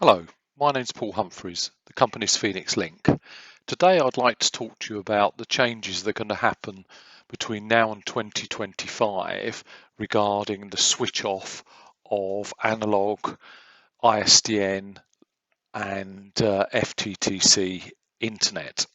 Hello, my name's Paul Humphreys, the company's Phoenix Link. Today I'd like to talk to you about the changes that are going to happen between now and 2025 regarding the switch off of analog, ISDN and FTTC internet.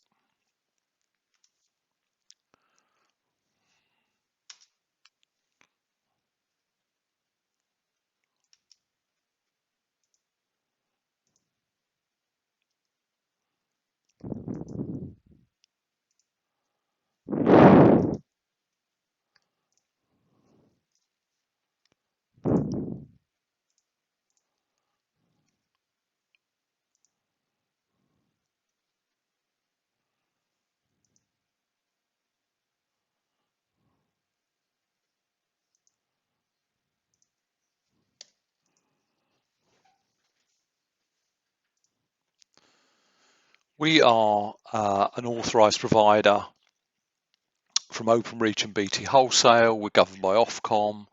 We are an authorised provider from Openreach and BT Wholesale. We're governed by Ofcom.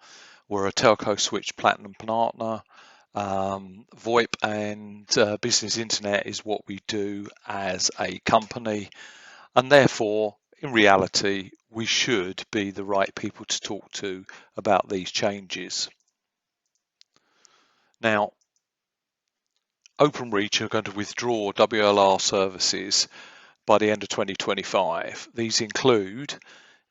We're a telco switch platinum partner. VoIP and business internet is what we do as a company, and therefore in reality we should be the right people to talk to about these changes. Now, Openreach are going to withdraw WLR services by the end of 2025. These include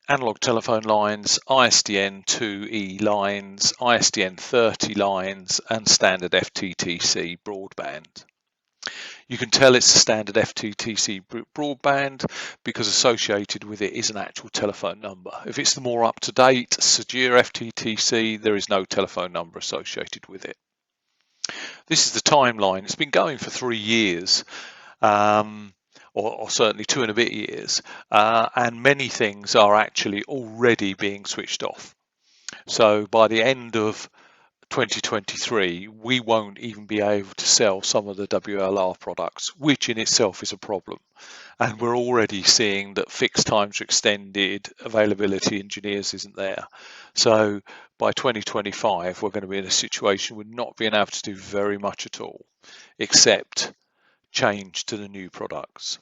analog telephone lines, ISDN 2E lines, ISDN 30 lines and standard FTTC broadband. You can tell it's a standard FTTC broadband because associated with it is an actual telephone number. If it's the more up-to-date Sajir FTTC, there is no telephone number associated with it. This is the timeline. It's been going for 3 years. Or certainly 2 and a bit years, and many things are actually already being switched off. So by the end of 2023, we won't even be able to sell some of the WLR products, which in itself is a problem. And we're already seeing that fixed times are extended, availability engineers isn't there. So by 2025, we're going to be in a situation we're not being able to do very much at all, except change to the new products.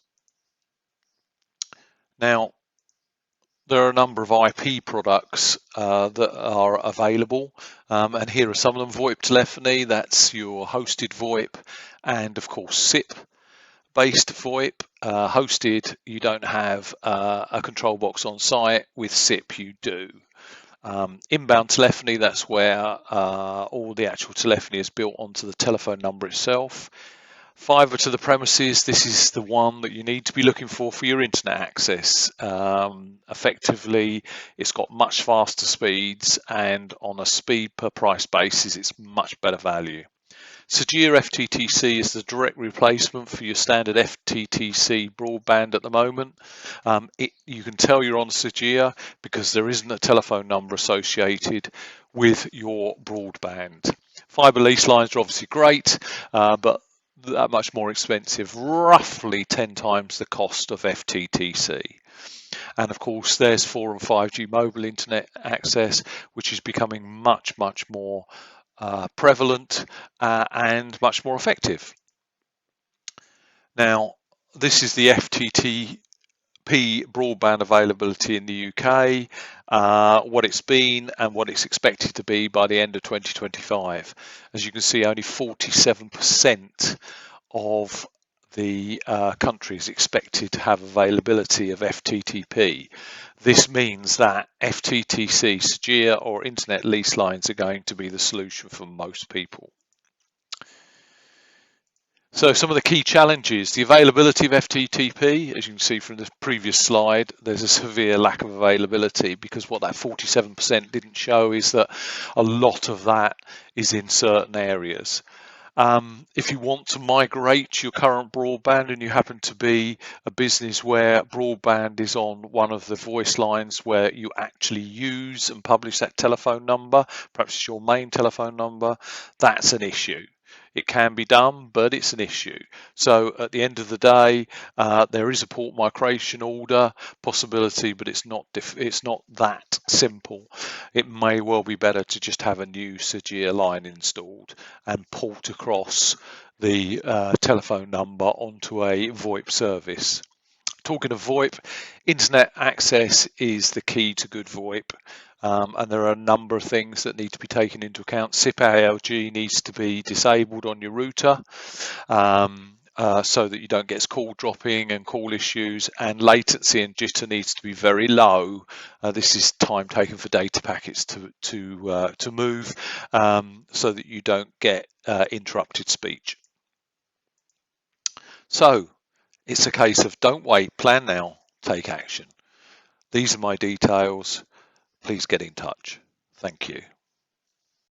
Now, there are a number of IP products that are available, and here are some of them. VoIP telephony, that's your hosted VoIP, and of course SIP based VoIP. Hosted, you don't have a control box on site. With SIP you do. Inbound telephony, that's where all the actual telephony is built onto the telephone number itself. Fibre to the premises, this is the one that you need to be looking for your internet access. Effectively, it's got much faster speeds, and on a speed per price basis, it's much better value. Sajir FTTC is the direct replacement for your standard FTTC broadband at the moment. You can tell you're on Sajir because there isn't a telephone number associated with your broadband. Fibre lease lines are obviously great, but that much more expensive, roughly 10 times the cost of FTTC. And of course there's 4 and 5G mobile internet access, which is becoming much more prevalent and much more effective. Now, this is the FTTP broadband availability in the UK, what it's been and what it's expected to be by the end of 2025. As you can see, only 47% of the country is expected to have availability of FTTP. This means that FTTC, Sajir or internet lease lines are going to be the solution for most people. So some of the key challenges: the availability of FTTP. As you can see from the previous slide, there's a severe lack of availability because what that 47% didn't show is that a lot of that is in certain areas. If you want to migrate your current broadband and you happen to be a business where broadband is on one of the voice lines where you actually use and publish that telephone number, perhaps it's your main telephone number, that's an issue. It can be done, but it's an issue. So at the end of the day, there is a port migration order possibility, but it's not that simple. It may well be better to just have a new Sajir line installed and port across the telephone number onto a VoIP service. Talking of VoIP, internet access is the key to good VoIP, and there are a number of things that need to be taken into account. SIP ALG needs to be disabled on your router so that you don't get call dropping and call issues, and latency and jitter needs to be very low. This is time taken for data packets to move, so that you don't get interrupted speech. So it's a case of don't wait, plan now, take action. These are my details. Please get in touch. Thank you.